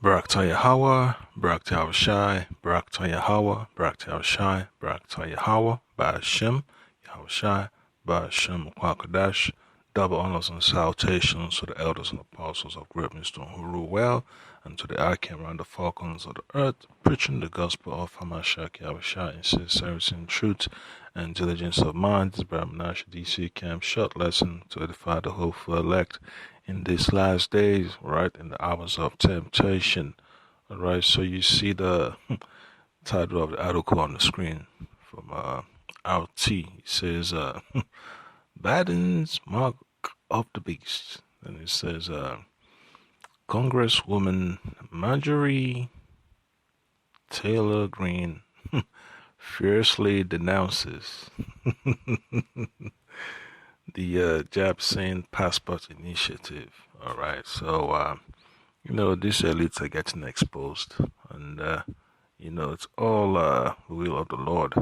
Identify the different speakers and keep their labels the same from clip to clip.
Speaker 1: Barak Yahweh, Barak Shai, Barak Yahweh, Barak Shai, Barak Yahweh, Ba'ashem, Yahushai, Ba'ashem Kwakadash. Double honors and salutations to the elders and apostles of Great Wisdom who rule well, and to the archangel around the falcons of the earth, preaching the gospel of Hamashiach Yahushai in sincerity and truth and diligence of mind. This Brahmanash DC Camp short lesson to edify the hopeful elect in these last days, right, in the hours of temptation. All right, so you see the title of the article on the screen from RT. It says, Biden's Mark of the Beast. And it says, Congresswoman Marjorie Taylor Greene fiercely denounces the Jab-Sane Passport Initiative. All right, so these elites are getting exposed, and it's all the will of the Lord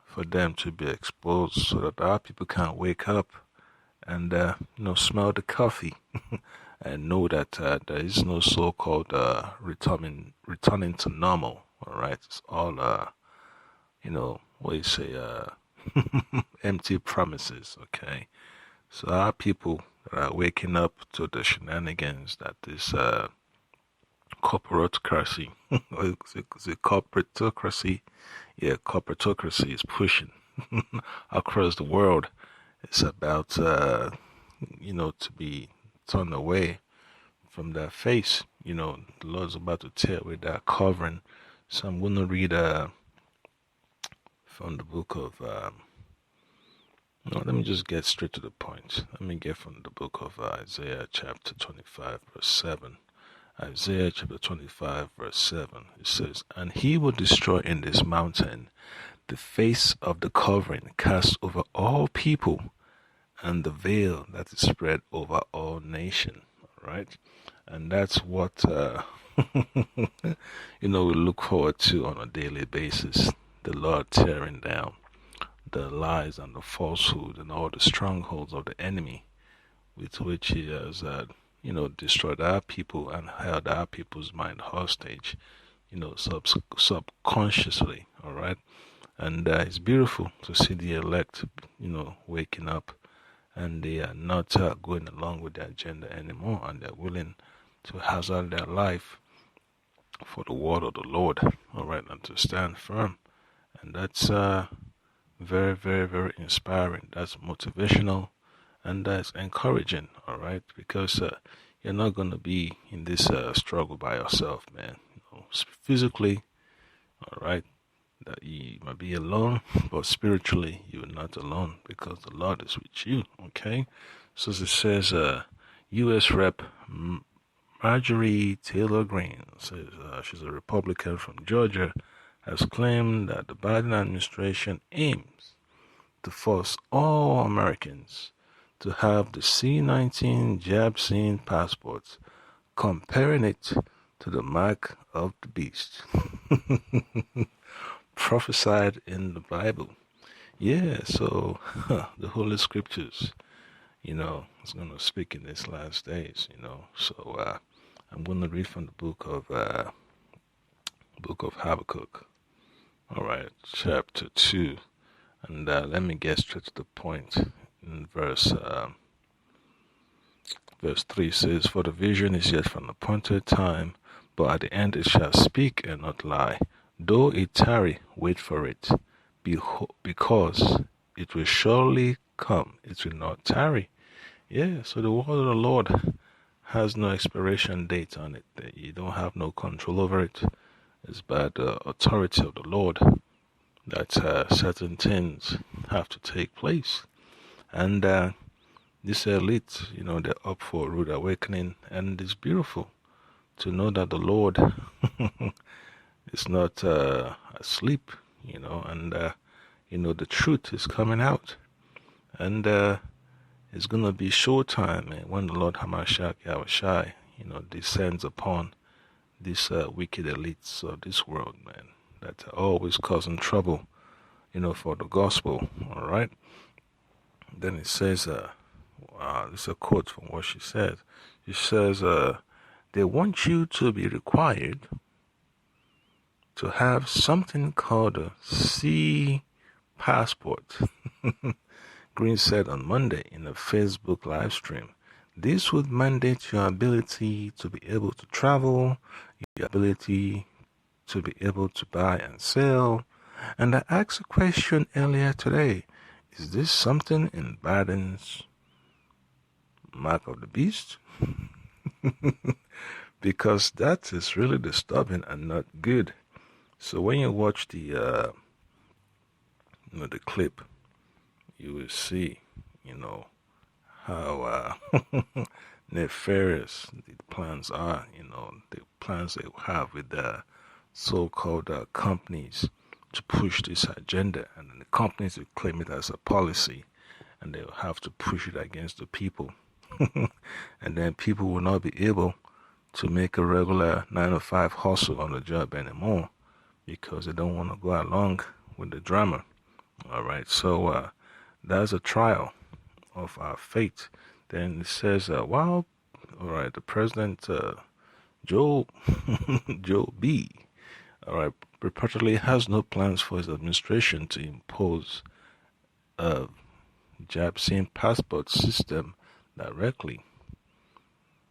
Speaker 1: for them to be exposed, so that our people can wake up and smell the coffee and know that there is no so-called returning to normal. All right, it's all what you say, empty promises. Okay, so our people are waking up to the shenanigans that this corporatocracy, is it corporatocracy? Yeah, corporatocracy is pushing across the world. It's about, to be turned away from that face. The Lord's about to tear away that covering. So I'm going to read from the book of, let me just get straight to the point. Let me get from the book of Isaiah chapter 25, verse 7. Isaiah chapter 25, verse 7. It says, And he will destroy in this mountain the face of the covering cast over all people, and the veil that is spread over all nations. All right, and that's what we look forward to on a daily basis. The Lord tearing down the lies and the falsehood and all the strongholds of the enemy, with which He has, destroyed our people and held our people's mind hostage, subconsciously. All right. And it's beautiful to see the elect, waking up, and they are not going along with the agenda anymore, and they're willing to hazard their life for the word of the Lord, all right, and to stand firm. And that's very, very, very inspiring. That's motivational, and that's encouraging, all right, because you're not going to be in this struggle by yourself, man. Physically, all right, that you might be alone, but spiritually you're not alone because the Lord is with you. Okay, so as it says, U.S. Rep. Marjorie Taylor Greene says she's a Republican from Georgia, has claimed that the Biden administration aims to force all Americans to have the C-19 Jab-Sane passports, comparing it to the mark of the beast. Prophesied in the Bible. Yeah, so the Holy Scriptures, is going to speak in these last days, So I'm going to read from the book of Habakkuk. All right, chapter 2. And let me get straight to the point. In verse 3 says, For the vision is yet for an appointed time, but at the end it shall speak and not lie. Though it tarry, wait for it, because it will surely come, it will not tarry. Yeah, so the word of the Lord has no expiration date on it. You don't have no control over it. It's by the authority of the Lord that certain things have to take place. And this elite, they're up for a rude awakening, and it's beautiful to know that the Lord is not asleep, and the truth is coming out, and it's gonna be showtime when the Lord Hamashiach Yahushai, descends upon these wicked elites of this world, man, that are always causing trouble, for the gospel. All right. Then it says, this is a quote from what she said. She says, They want you to be required to have something called a C passport. Green said on Monday in a Facebook live stream. This would mandate your ability to be able to travel, your ability to be able to buy and sell. And I asked a question earlier today. Is this something in Biden's mark of the beast? Because that is really disturbing and not good. So when you watch the clip, you will see, how nefarious the plans are. The plans they have with the so-called companies to push this agenda, and then the companies will claim it as a policy, and they'll have to push it against the people, and then people will not be able to make a regular 9 to 5 hustle on the job anymore because they don't want to go along with the drama. All right, so that's a trial of our fate. Then it says, all right, the president, Joe, Joe B, all right, reportedly has no plans for his administration to impose a jab-seen passport system directly.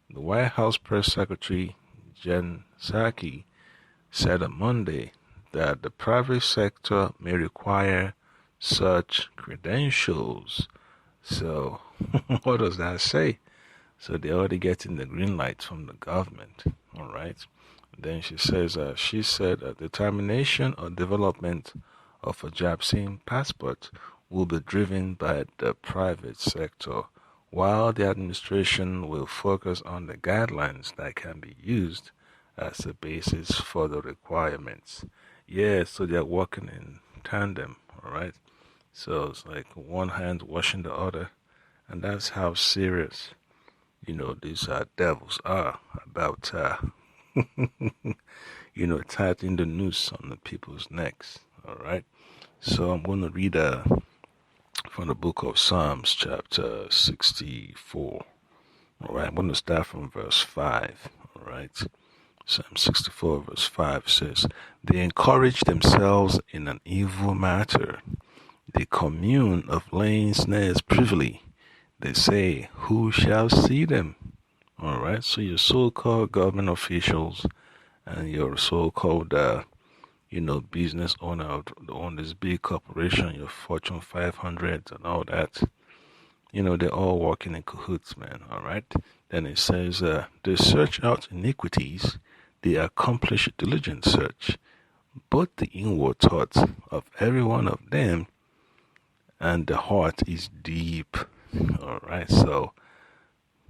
Speaker 1: The White House press secretary, Jen Psaki, said on Monday that the private sector may require such credentials. So, what does that say? So they're already getting the green light from the government, all right? Then she says, she said determination or development of a jab-seen passport will be driven by the private sector, while the administration will focus on the guidelines that can be used as the basis for the requirements. Yeah, so they're working in tandem, all right? So it's like one hand washing the other, and that's how serious, these devils are about, tightening the noose on the people's necks, all right? So I'm going to read from the book of Psalms, chapter 64. All right, I'm going to start from verse 5. All right, Psalm 64, verse 5 says, they encourage themselves in an evil matter. They commune of laying snares privily. They say, who shall see them? All right, so your so-called government officials and your so-called business owner on this big corporation, your Fortune 500 and all that, they're all working in cahoots, man, all right? Then it says, they search out iniquities, they accomplish diligent search, but the inward thoughts of every one of them and the heart is deep, all right? So,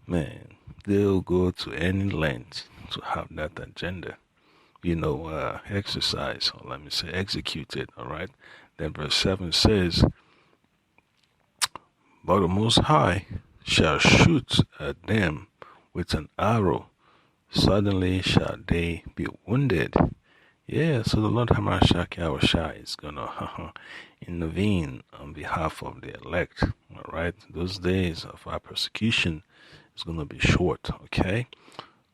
Speaker 1: man, they'll go to any length to have that agenda. Exercise, or let me say execute it, all right? Then verse 7 says, but the Most High shall shoot at them with an arrow, suddenly shall they be wounded. Yeah, so the Lord Hamashiach Yahushua is going to intervene on behalf of the elect, all right? Those days of our persecution is going to be short, okay?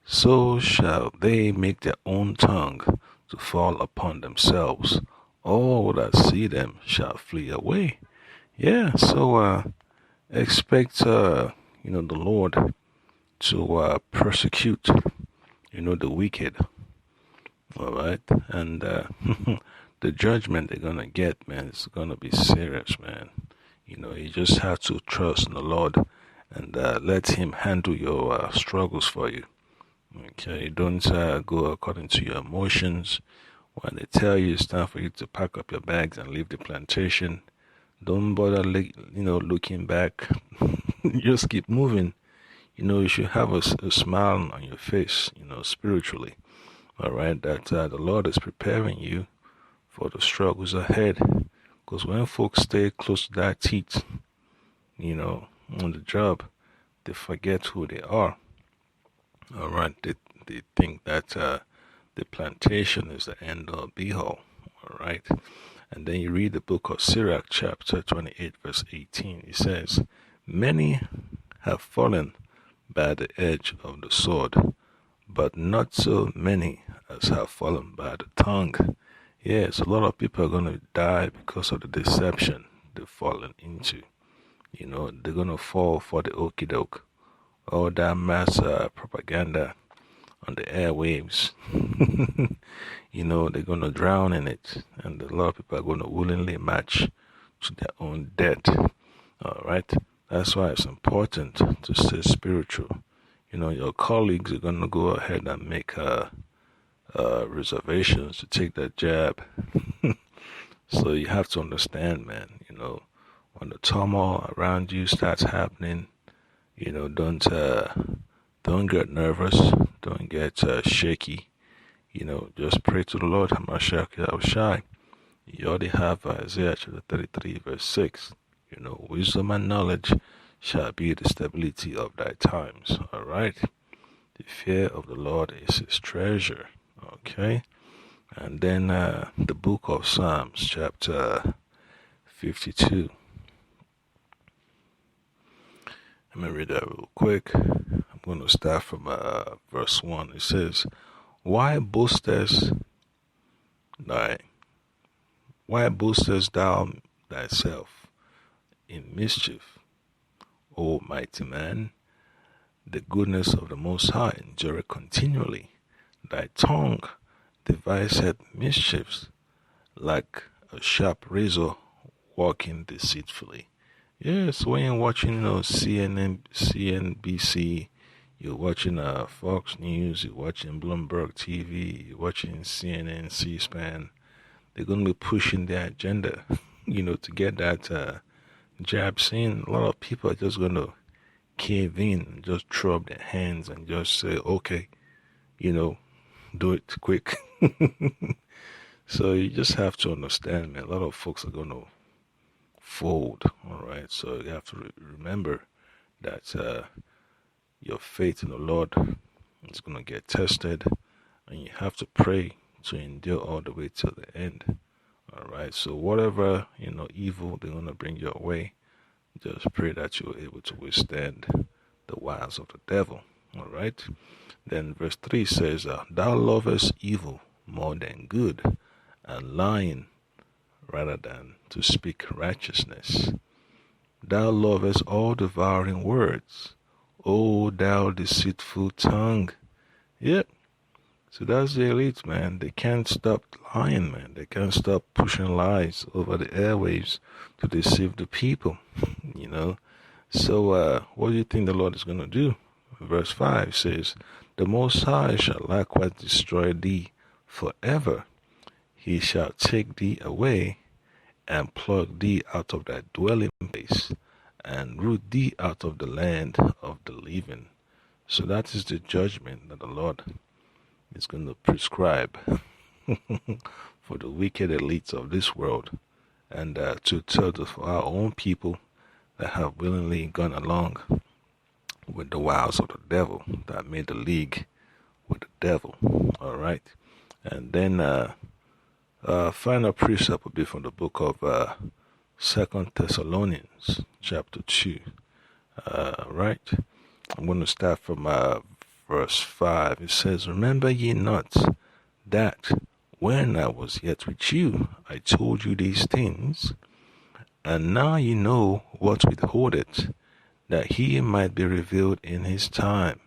Speaker 1: So shall they make their own tongue to fall upon themselves. All that see them shall flee away. Yeah, so expect, the Lord to persecute, the wicked. All right, and the judgment they're gonna get, man, is gonna be serious, man. You just have to trust in the Lord and let Him handle your struggles for you. Okay, don't go according to your emotions. When they tell you it's time for you to pack up your bags and leave the plantation, don't bother, looking back. Just keep moving. You should have a smile on your face, spiritually. All right, that the Lord is preparing you for the struggles ahead. Because when folks stay close to that teeth, on the job, they forget who they are. All right, they think that the plantation is the end all be all. All right, and then you read the book of Sirach, chapter 28, verse 18. It says, "Many have fallen by the edge of the sword, but the Lord preserveth them. but not so many as have fallen by the tongue. Yes, a lot of people are going to die because of the deception they've fallen into. They're going to fall for the okie doke, all that mass propaganda on the airwaves. They're going to drown in it, and a lot of people are going to willingly match to their own death. All right, that's why it's important to stay spiritual. Your colleagues are going to go ahead and make reservations to take that jab. So you have to understand, man, when the turmoil around you starts happening, don't get nervous, don't get shaky. Just pray to the Lord. Hamashiach. You already have Isaiah chapter 33, verse 6. Wisdom and knowledge shall be the stability of thy times. All right. The fear of the Lord is his treasure. Okay. And then the book of Psalms, chapter 52. Let me read that real quick. I'm going to start from verse 1. It says, Why boastest thou thyself in mischief, O mighty man? The goodness of the Most High endureth continually. Thy tongue deviseth mischiefs, like a sharp razor walking deceitfully. Yes, when you're watching CNN, CNBC, you're watching Fox News, you're watching Bloomberg TV, you're watching CNN, C-SPAN, they're going to be pushing their agenda, to get that jab seen. A lot of people are just going to cave in, just throw up their hands and just say, okay, do it quick. So you just have to understand, man, a lot of folks are going to fold, all right? So you have to remember that your faith in the Lord is going to get tested, and you have to pray to endure all the way till the end, all right? So whatever, evil they're going to bring your way, just pray that you're able to withstand the wiles of the devil, all right? Then verse 3 says, Thou lovest evil more than good, and lying rather than to speak righteousness. Thou lovest all devouring words, O thou deceitful tongue. Yep. So that's the elite, man. They can't stop lying, man. They can't stop pushing lies over the airwaves to deceive the people, So what do you think the Lord is going to do? Verse 5 says, The Most High shall likewise destroy thee forever. He shall take thee away and pluck thee out of thy dwelling place and root thee out of the land of the living. So that is the judgment that the Lord is going to prescribe for the wicked elites of this world, and to tell for our own people that have willingly gone along with the wiles of the devil, that made the league with the devil. All right. And then final precept will be from the book of 2 Thessalonians chapter 2. Right. I'm going to start from verse 5. It says, Remember ye not that when I was yet with you, I told you these things, and now ye know what withholdeth, that he might be revealed in his time.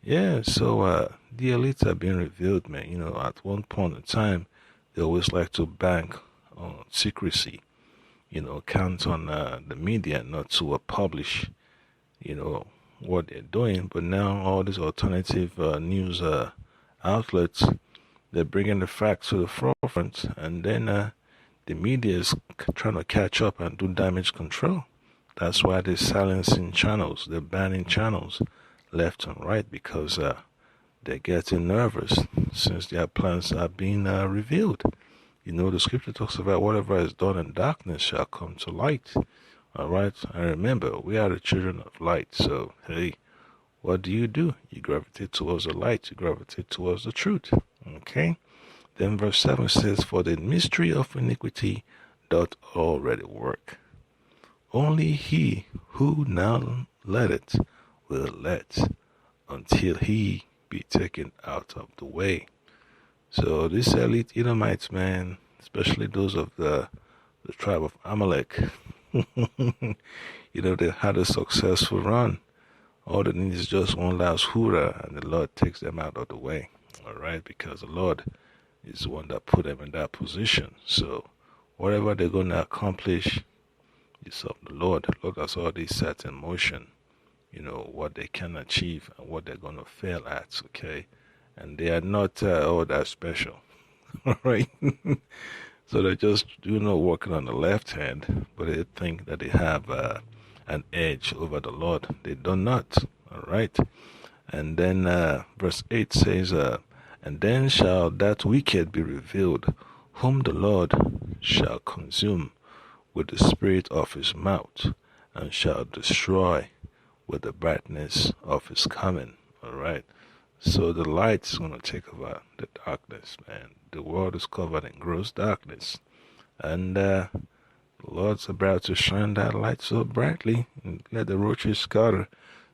Speaker 1: Yeah, so the elites are being revealed, man. At one point in time, they always like to bank on secrecy, count on the media not to publish, what they're doing. But now all these alternative news outlets, they're bringing the facts to the forefront, and then the media is trying to catch up and do damage control. That's why they're silencing channels, they're banning channels left and right, because they're getting nervous since their plans are being revealed. The scripture talks about whatever is done in darkness shall come to light. All right, and remember, we are the children of light. So, hey, what do? You gravitate towards the light, you gravitate towards the truth. Okay? Then verse 7 says, For the mystery of iniquity doth already work. Only he who now letteth will let until he be taken out of the way. So these elite Edomites, man, especially those of the tribe of Amalek, they had a successful run. All they need is just one last hoorah, and the Lord takes them out of the way. All right, because the Lord is the one that put them in that position. So whatever they're going to accomplish is of the Lord. The Lord has already set in motion, what they can achieve and what they're going to fail at, okay? And they are not all that special, all right? So they're just, working on the left hand, but they think that they have an edge over the Lord. They do not, all right? And then verse 8 says, and then shall that wicked be revealed, whom the Lord shall consume with the spirit of his mouth, and shall destroy with the brightness of his coming. All right. So the light is going to take over the darkness, man. The world is covered in gross darkness. And the Lord's about to shine that light so brightly and let the roaches scatter.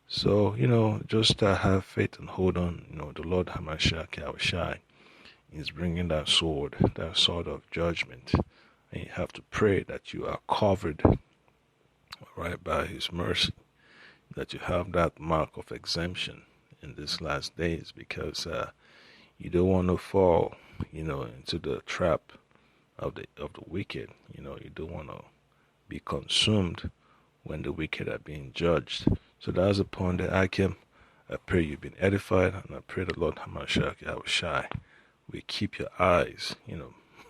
Speaker 1: So, just have faith and hold on. The Lord Hamashiach Yahushai is bringing that sword of judgment. And you have to pray that you are covered, right, by his mercy, that you have that mark of exemption in these last days, because you don't want to fall, into the trap of the wicked. You don't want to be consumed when the wicked are being judged. So that's the point that I pray you've been edified, and I pray the Lord Hamashiach Yahushai will keep your eyes,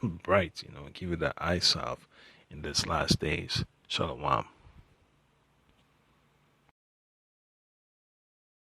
Speaker 1: bright, give you that eye salve in these last days. Shalom.